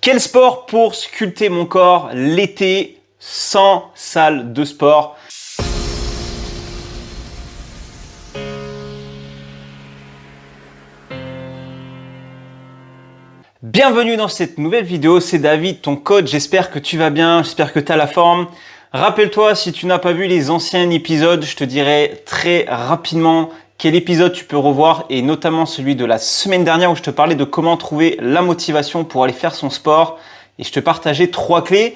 Quel sport pour sculpter mon corps l'été sans salle de sport? Bienvenue dans cette nouvelle vidéo, c'est David, ton coach. J'espère que tu vas bien, j'espère que tu as la forme. Rappelle-toi, si tu n'as pas vu les anciens épisodes, je te dirai très rapidement quel épisode tu peux revoir, et notamment celui de la semaine dernière où je te parlais de comment trouver la motivation pour aller faire son sport, et je te partageais 3 clés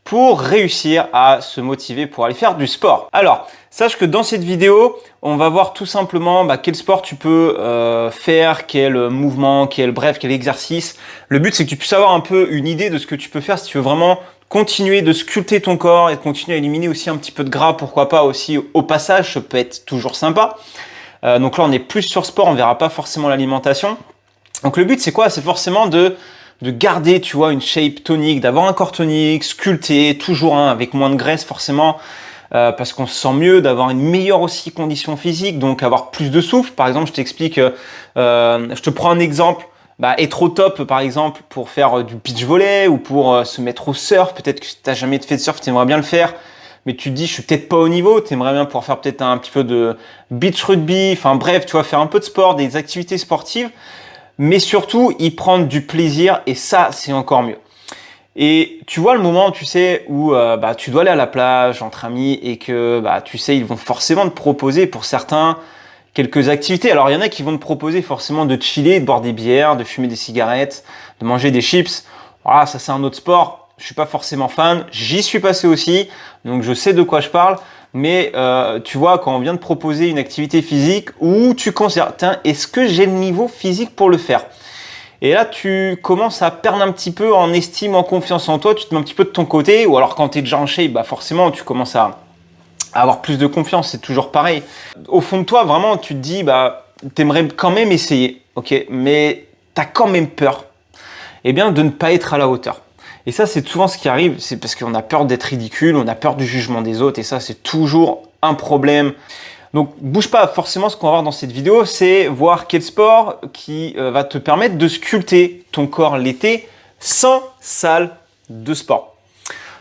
pour réussir à se motiver pour aller faire du sport. Alors, sache que dans cette vidéo, on va voir tout simplement quel sport tu peux faire, quel mouvement, quel exercice. Le but, c'est que tu puisses avoir un peu une idée de ce que tu peux faire si tu veux vraiment continuer de sculpter ton corps et de continuer à éliminer aussi un petit peu de gras, pourquoi pas aussi au passage, ça peut être toujours sympa. Donc là, on est plus sur sport, on verra pas forcément l'alimentation. Donc le but, c'est quoi? C'est forcément de garder, tu vois, une shape tonique, d'avoir un corps tonique, sculpté, toujours avec moins de graisse forcément, parce qu'on se sent mieux, d'avoir une meilleure aussi condition physique, donc avoir plus de souffle. Par exemple, je t'explique, je te prends un exemple, être au top par exemple pour faire du beach volley ou pour se mettre au surf. Peut-être que tu n'as jamais fait de surf, tu aimerais bien le faire, mais tu te dis je suis peut-être pas au niveau, tu aimerais bien pouvoir faire peut-être un petit peu de beach rugby, enfin bref, tu vas faire un peu de sport, des activités sportives, mais surtout y prendre du plaisir, et ça c'est encore mieux. Et tu vois le moment, tu sais, où tu dois aller à la plage entre amis et que tu sais, ils vont forcément te proposer pour certains quelques activités. Alors il y en a qui vont te proposer forcément de chiller, de boire des bières, de fumer des cigarettes, de manger des chips. Voilà, ça c'est un autre sport. Je suis pas forcément fan, j'y suis passé aussi, donc je sais de quoi je parle. Mais tu vois, quand on vient de proposer une activité physique où tu considères, est-ce que j'ai le niveau physique pour le faire? Et là, tu commences à perdre un petit peu en estime, en confiance en toi, tu te mets un petit peu de ton côté, ou alors quand tu es déjà en shape, forcément, tu commences à avoir plus de confiance, c'est toujours pareil. Au fond de toi, vraiment, tu te dis, t'aimerais quand même essayer, ok, mais t'as quand même peur, de ne pas être à la hauteur. Et ça, c'est souvent ce qui arrive, c'est parce qu'on a peur d'être ridicule, on a peur du jugement des autres, et ça, c'est toujours un problème. Donc, bouge pas. Forcément, ce qu'on va voir dans cette vidéo, c'est voir quel sport qui va te permettre de sculpter ton corps l'été sans salle de sport.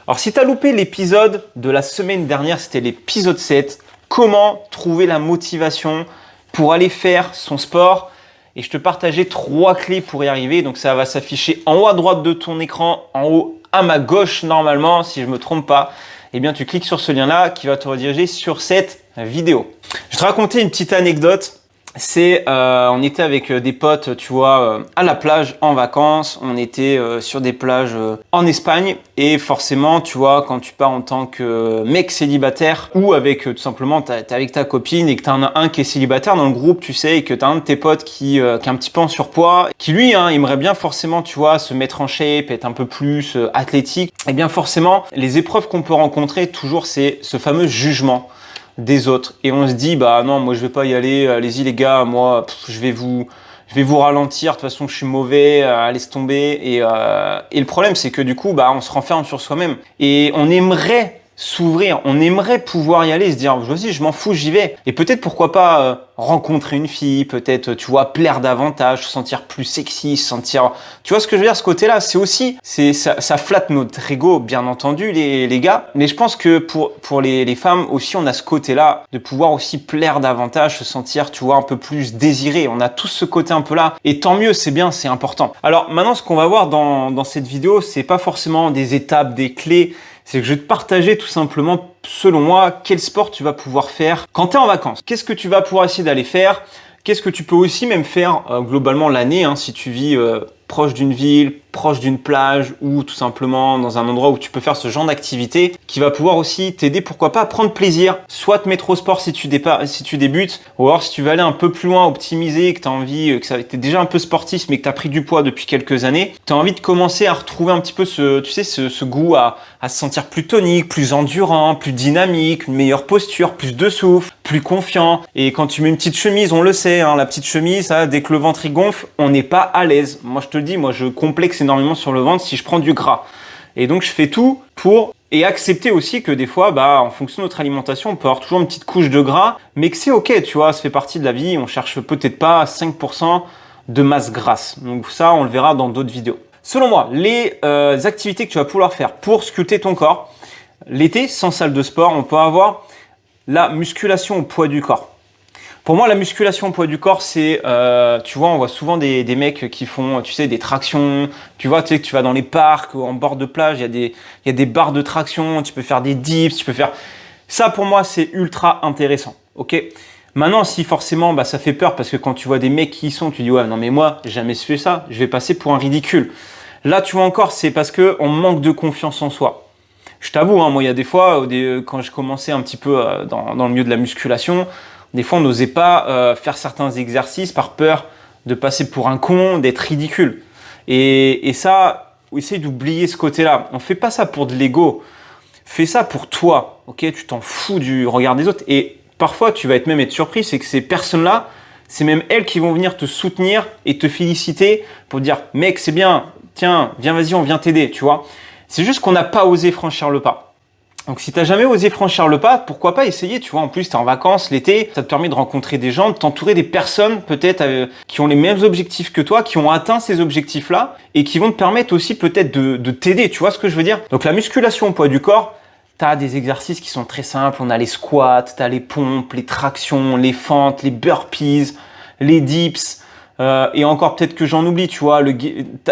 Alors, si tu as loupé l'épisode de la semaine dernière, c'était l'épisode 7, comment trouver la motivation pour aller faire son sport. Et je te partageais 3 clés pour y arriver. Donc, ça va s'afficher en haut à droite de ton écran, en haut à ma gauche normalement, si je ne me trompe pas. Tu cliques sur ce lien-là qui va te rediriger sur cette vidéo. Je vais te raconter une petite anecdote. C'est, on était avec des potes, tu vois, à la plage en vacances. On était sur des plages en Espagne, et forcément, tu vois, quand tu pars en tant que mec célibataire ou avec tout simplement, t'es avec ta copine et que t'en as un qui est célibataire dans le groupe, tu sais, et que t'as un de tes potes qui est un petit peu en surpoids, qui lui, aimerait bien forcément, tu vois, se mettre en shape, être un peu plus athlétique. Et bien forcément, les épreuves qu'on peut rencontrer toujours, c'est ce fameux jugement des autres, et on se dit non, moi je vais pas y aller, allez-y les gars, moi je vais vous ralentir, de toute façon je suis mauvais, laisse tomber. Et le problème, c'est que du coup on se renferme sur soi-même, et on aimerait s'ouvrir, on aimerait pouvoir y aller, se dire vas-y, je m'en fous, j'y vais. Et peut-être, pourquoi pas rencontrer une fille, peut-être, tu vois, plaire davantage, se sentir plus sexy, se sentir, tu vois ce que je veux dire, ce côté-là, c'est aussi, ça flatte notre ego, bien entendu, les gars. Mais je pense que pour les femmes aussi, on a ce côté-là de pouvoir aussi plaire davantage, se sentir, tu vois, un peu plus désiré. On a tous ce côté un peu là, et tant mieux, c'est bien, c'est important. Alors maintenant, ce qu'on va voir dans cette vidéo, c'est pas forcément des étapes, des clés. C'est que je vais te partager tout simplement, selon moi, quel sport tu vas pouvoir faire quand tu es en vacances. Qu'est-ce que tu vas pouvoir essayer d'aller faire? Qu'est-ce que tu peux aussi même faire globalement l'année, si tu vis proche d'une ville, proche d'une plage, ou tout simplement dans un endroit où tu peux faire ce genre d'activité qui va pouvoir aussi t'aider, pourquoi pas, à prendre plaisir, soit te mettre au sport si tu débutes, ou alors si tu veux aller un peu plus loin, optimiser, que tu as envie, que tu es déjà un peu sportif mais que tu as pris du poids depuis quelques années, tu as envie de commencer à retrouver un petit peu ce goût à se sentir plus tonique, plus endurant, plus dynamique, une meilleure posture, plus de souffle, plus confiant. Et quand tu mets une petite chemise, on le sait, la petite chemise, dès que le ventre y gonfle, on n'est pas à l'aise. Moi je te le dis, je complexe énormément sur le ventre si je prends du gras. Et donc je fais tout pour, et accepter aussi que des fois, en fonction de notre alimentation, on peut avoir toujours une petite couche de gras, mais que c'est ok, tu vois, ça fait partie de la vie. On cherche peut-être pas 5% de masse grasse. Donc ça, on le verra dans d'autres vidéos. selon moi, les activités que tu vas pouvoir faire pour sculpter ton corps, l'été, sans salle de sport, on peut avoir la musculation au poids du corps. Pour moi, la musculation au poids du corps, c'est, tu vois, on voit souvent des mecs qui font, tu sais, des tractions. Tu vois, tu sais que tu vas dans les parcs, en bord de plage, il y a des barres de traction, tu peux faire des dips, tu peux faire… Ça, pour moi, c'est ultra intéressant, ok? Maintenant, si forcément, bah, ça fait peur parce que quand tu vois des mecs qui y sont, tu dis, ouais, non, mais moi, j'ai jamais fait ça, je vais passer pour un ridicule. Là, tu vois encore, c'est parce qu'on manque de confiance en soi. Je t'avoue, hein, moi, il y a des fois, quand je commençais un petit peu dans le milieu de la musculation, des fois, on n'osait pas faire certains exercices par peur de passer pour un con, d'être ridicule. Et ça, essaye d'oublier ce côté-là. On ne fait pas ça pour de l'ego. Fais ça pour toi. Ok, tu t'en fous du regard des autres. Et parfois, tu vas même être surpris, c'est que ces personnes-là, c'est même elles qui vont venir te soutenir et te féliciter pour dire « Mec, c'est bien, tiens, viens, vas-y, on vient t'aider. » Tu vois. C'est juste qu'on n'a pas osé franchir le pas. Donc, si tu n'as jamais osé franchir le pas, pourquoi pas essayer, tu vois. En plus, tu es en vacances l'été, ça te permet de rencontrer des gens, de t'entourer des personnes peut-être qui ont les mêmes objectifs que toi, qui ont atteint ces objectifs-là et qui vont te permettre aussi peut-être de t'aider, tu vois ce que je veux dire. Donc, la musculation au poids du corps, tu as des exercices qui sont très simples. On a les squats, tu as les pompes, les tractions, les fentes, les burpees, les dips. Et encore peut-être que j'en oublie, tu vois.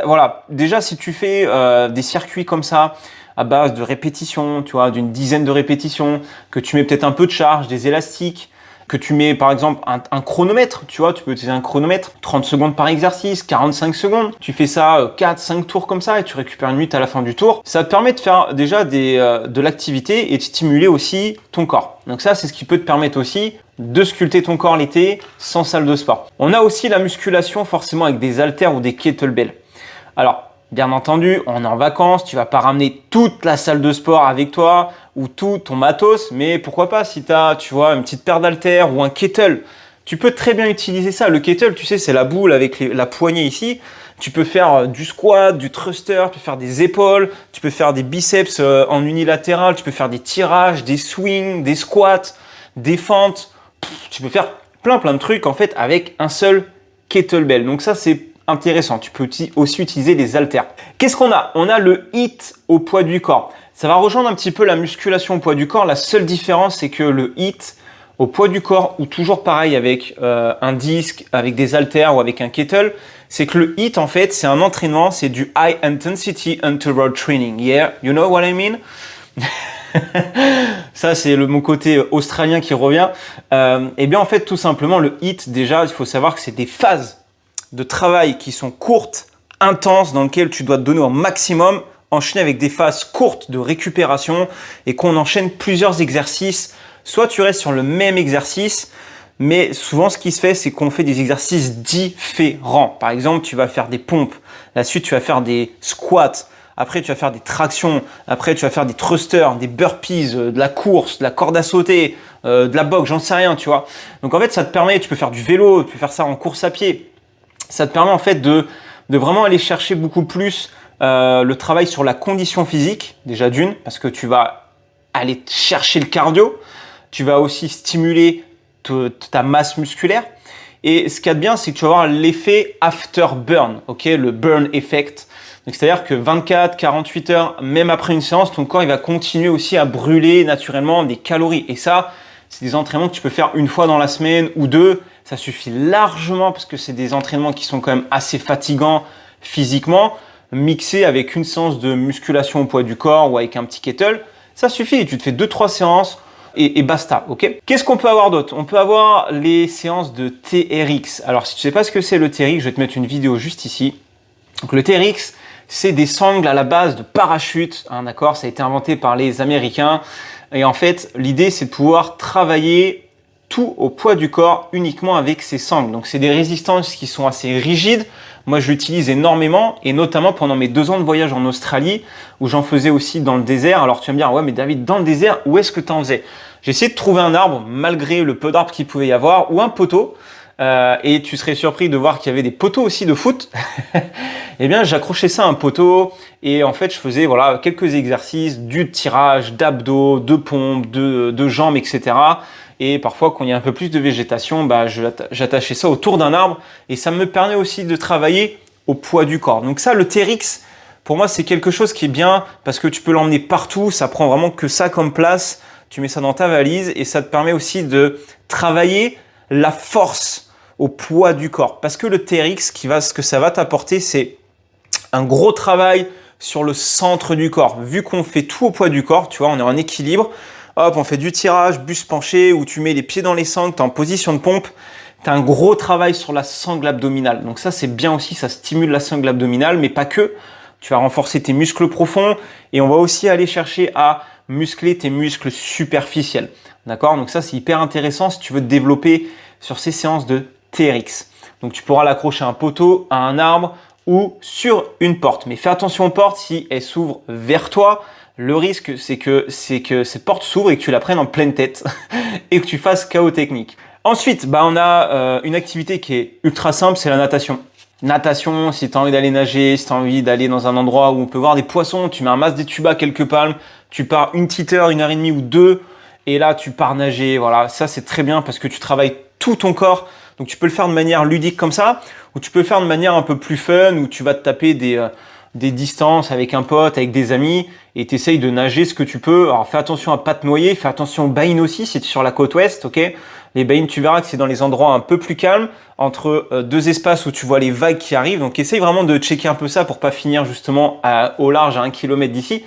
Voilà, déjà, si tu fais des circuits comme ça, à base de répétitions, tu vois, d'une dizaine de répétitions, que tu mets peut-être un peu de charge, des élastiques, que tu mets par exemple un chronomètre, tu vois, tu peux utiliser un chronomètre, 30 secondes par exercice, 45 secondes. Tu fais ça 4-5 tours comme ça et tu récupères une minute à la fin du tour. Ça te permet de faire déjà de l'activité et de stimuler aussi ton corps. Donc ça, c'est ce qui peut te permettre aussi de sculpter ton corps l'été sans salle de sport. On a aussi la musculation forcément avec des haltères ou des kettlebells. Alors, bien entendu, on est en vacances, tu vas pas ramener toute la salle de sport avec toi ou tout ton matos, mais pourquoi pas si tu as, tu vois, une petite paire d'haltères ou un kettle, tu peux très bien utiliser ça. Le kettle, tu sais, c'est la boule avec la poignée ici. Tu peux faire du squat, du thruster, tu peux faire des épaules, tu peux faire des biceps en unilatéral, tu peux faire des tirages, des swings, des squats, des fentes. Tu peux faire plein de trucs en fait avec un seul kettlebell. Donc ça, c'est intéressant. Tu peux aussi utiliser les haltères. Qu'est-ce qu'on a? On a le HIIT au poids du corps. Ça va rejoindre un petit peu la musculation au poids du corps. La seule différence, c'est que le HIIT au poids du corps, ou toujours pareil avec un disque, avec des haltères ou avec un kettle, c'est que le HIIT, en fait, c'est un entraînement, c'est du High Intensity Interval Training. Yeah, you know what I mean? Ça, c'est mon côté australien qui revient. Eh bien, en fait, tout simplement, le HIIT, déjà, il faut savoir que c'est des phases de travail qui sont courtes, intenses, dans lesquelles tu dois te donner au maximum, enchaîner avec des phases courtes de récupération et qu'on enchaîne plusieurs exercices. Soit tu restes sur le même exercice, mais souvent ce qui se fait, c'est qu'on fait des exercices différents. Par exemple, tu vas faire des pompes, la suite tu vas faire des squats, après tu vas faire des tractions, après tu vas faire des thrusters, des burpees, de la course, de la corde à sauter, de la boxe, j'en sais rien, tu vois. Donc en fait, ça te permet, tu peux faire du vélo, tu peux faire ça en course à pied. Ça te permet en fait de vraiment aller chercher beaucoup plus le travail sur la condition physique, déjà d'une, parce que tu vas aller chercher le cardio, tu vas aussi stimuler ta masse musculaire. Et ce qu'il y a de bien, c'est que tu vas avoir l'effet after burn, ok, le burn effect. Donc c'est-à-dire que 24, 48 heures, même après une séance, ton corps il va continuer aussi à brûler naturellement des calories. Et ça, c'est des entraînements que tu peux faire une fois dans la semaine ou deux. Ça suffit largement parce que c'est des entraînements qui sont quand même assez fatigants physiquement, mixés avec une séance de musculation au poids du corps ou avec un petit kettle. Ça suffit, tu te fais 2-3 séances et basta, ok? Qu'est-ce qu'on peut avoir d'autre? On peut avoir les séances de TRX. Alors, si tu ne sais pas ce que c'est le TRX, je vais te mettre une vidéo juste ici. Donc, le TRX, c'est des sangles à la base de parachutes, hein, d'accord? Ça a été inventé par les Américains. Et en fait, l'idée, c'est de pouvoir travailler tout au poids du corps uniquement avec ces sangles. Donc, c'est des résistances qui sont assez rigides. Moi, je l'utilise énormément et notamment pendant mes 2 ans de voyage en Australie où j'en faisais aussi dans le désert. Alors, tu vas me dire, ouais, mais David, dans le désert, où est-ce que tu en faisais? J'ai essayé de trouver un arbre malgré le peu d'arbres qu'il pouvait y avoir ou un poteau. Et tu serais surpris de voir qu'il y avait des poteaux aussi de foot. Eh bien, j'accrochais ça à un poteau et en fait, je faisais voilà quelques exercices, du tirage, d'abdos, de pompes, de jambes, etc. Et parfois, quand il y a un peu plus de végétation, bah, j'attachais ça autour d'un arbre et ça me permet aussi de travailler au poids du corps. Donc ça, le TRX, pour moi, c'est quelque chose qui est bien parce que tu peux l'emmener partout. Ça prend vraiment que ça comme place. Tu mets ça dans ta valise et ça te permet aussi de travailler la force au poids du corps. Parce que le TRX, ce que ça va t'apporter, c'est un gros travail sur le centre du corps. Vu qu'on fait tout au poids du corps, tu vois, on est en équilibre. Hop, on fait du tirage, buste penché, où tu mets les pieds dans les sangles, tu es en position de pompe. Tu as un gros travail sur la sangle abdominale. Donc ça, c'est bien aussi, ça stimule la sangle abdominale, mais pas que. Tu vas renforcer tes muscles profonds et on va aussi aller chercher à muscler tes muscles superficiels. D'accord? Donc ça, c'est hyper intéressant si tu veux te développer sur ces séances de TRX. Donc tu pourras l'accrocher à un poteau, à un arbre ou sur une porte. Mais fais attention aux portes si elles s'ouvrent vers toi. Le risque, c'est que ces portes s'ouvrent et que tu la prennes en pleine tête et que tu fasses KO technique. Ensuite, on a une activité qui est ultra simple, c'est la natation. Natation, si tu as envie d'aller nager, si tu as envie d'aller dans un endroit où on peut voir des poissons, tu mets un masque d'étuba, quelques palmes, tu pars une petite heure, 1h30 ou 2, et là tu pars nager. Voilà, ça c'est très bien parce que tu travailles tout ton corps. Donc tu peux le faire de manière ludique comme ça, ou tu peux le faire de manière un peu plus fun, où tu vas te taper des distances avec un pote, avec des amis, et tu essayes de nager ce que tu peux. Alors fais attention à pas te noyer, fais attention aux bains aussi si tu es sur la côte ouest, ok? Les bains, tu verras que c'est dans les endroits un peu plus calmes, entre deux espaces où tu vois les vagues qui arrivent. Donc essaye vraiment de checker un peu ça pour pas finir justement au large à 1 km d'ici.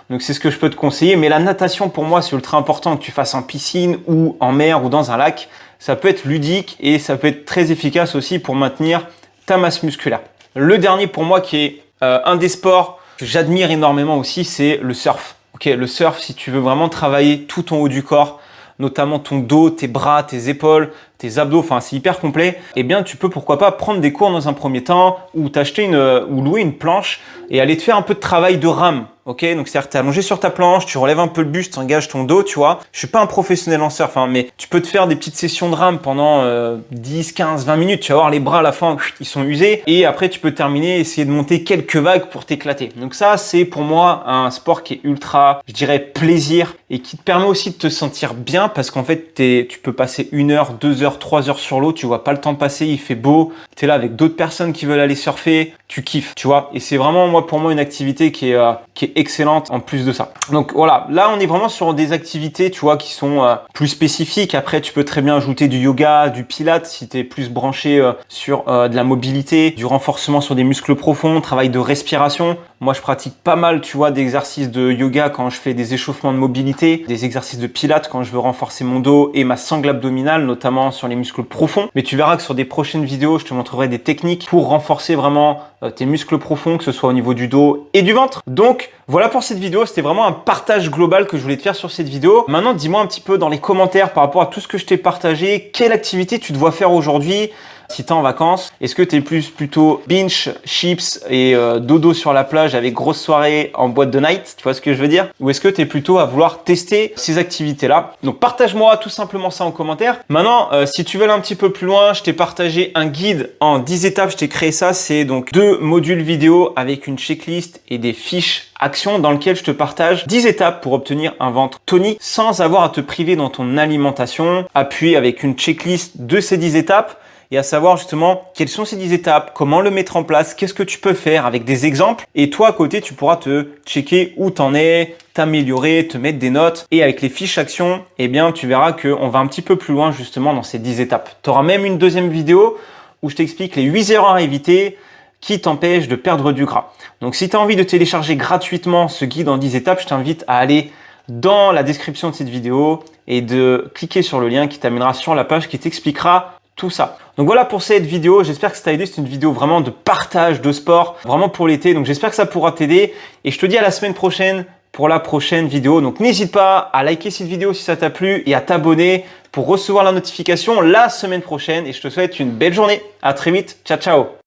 Donc c'est ce que je peux te conseiller. Mais la natation pour moi c'est ultra important que tu fasses en piscine ou en mer ou dans un lac. Ça peut être ludique et ça peut être très efficace aussi pour maintenir ta masse musculaire. Le dernier pour moi qui est un des sports que j'admire énormément aussi, c'est le surf. Ok, le surf, si tu veux vraiment travailler tout ton haut du corps, notamment ton dos, tes bras, tes épaules, tes abdos, enfin c'est hyper complet, eh bien tu peux pourquoi pas prendre des cours dans un premier temps ou t'acheter ou louer une planche et aller te faire un peu de travail de rame. Ok, donc c'est-à-dire que tu es allongé sur ta planche, tu relèves un peu le buste, tu engages ton dos, tu vois. Je suis pas un professionnel en surf, mais tu peux te faire des petites sessions de rame pendant 10, 15, 20 minutes. Tu vas voir les bras à la fin, ils sont usés. Et après, tu peux terminer, essayer de monter quelques vagues pour t'éclater. Donc ça, c'est pour moi un sport qui est ultra, je dirais, plaisir et qui te permet aussi de te sentir bien parce qu'en fait, tu peux passer 1 heure, 2 heures, 3 heures sur l'eau. Tu vois pas le temps passer, il fait beau. Tu es là avec d'autres personnes qui veulent aller surfer. Tu kiffes, tu vois. Et c'est vraiment, pour moi, une activité qui est excellente en plus de ça. Donc voilà, là on est vraiment sur des activités, tu vois, qui sont plus spécifiques. Après, tu peux très bien ajouter du yoga, du pilates si tu es plus branché sur de la mobilité, du renforcement sur des muscles profonds, travail de respiration. Moi, je pratique pas mal, tu vois, d'exercices de yoga quand je fais des échauffements de mobilité, des exercices de pilates quand je veux renforcer mon dos et ma sangle abdominale, notamment sur les muscles profonds. Mais tu verras que sur des prochaines vidéos, je te montrerai des techniques pour renforcer vraiment tes muscles profonds, que ce soit au niveau du dos et du ventre. Donc, voilà pour cette vidéo. C'était vraiment un partage global que je voulais te faire sur cette vidéo. Maintenant, dis-moi un petit peu dans les commentaires par rapport à tout ce que je t'ai partagé, quelle activité tu dois faire aujourd'hui si tu es en vacances. Est-ce que tu es plutôt binge, chips et dodo sur la plage avec grosse soirée en boîte de night, tu vois ce que je veux dire? Ou est-ce que tu es plutôt à vouloir tester ces activités-là? Donc partage-moi tout simplement ça en commentaire. Maintenant, si tu veux aller un petit peu plus loin, je t'ai partagé un guide en 10 étapes. Je t'ai créé ça. C'est donc 2 modules vidéo avec une checklist et des fiches actions dans lesquelles je te partage 10 étapes pour obtenir un ventre tonique sans avoir à te priver dans ton alimentation. Appuyé avec une checklist de ces 10 étapes. Et à savoir justement quelles sont ces 10 étapes, comment le mettre en place, qu'est-ce que tu peux faire avec des exemples. Et toi à côté, tu pourras te checker où t'en es, t'améliorer, te mettre des notes. Et avec les fiches actions, eh bien tu verras qu'on va un petit peu plus loin justement dans ces 10 étapes. Tu auras même une deuxième vidéo où je t'explique les 8 erreurs à éviter qui t'empêchent de perdre du gras. Donc si tu as envie de télécharger gratuitement ce guide en 10 étapes, je t'invite à aller dans la description de cette vidéo et de cliquer sur le lien qui t'amènera sur la page qui t'expliquera tout ça. Donc voilà pour cette vidéo, j'espère que ça t'a aidé. C'est une vidéo vraiment de partage de sport, vraiment pour l'été. Donc j'espère que ça pourra t'aider et je te dis à la semaine prochaine pour la prochaine vidéo. Donc n'hésite pas à liker cette vidéo si ça t'a plu et à t'abonner pour recevoir la notification la semaine prochaine et je te souhaite une belle journée. À très vite, ciao ciao.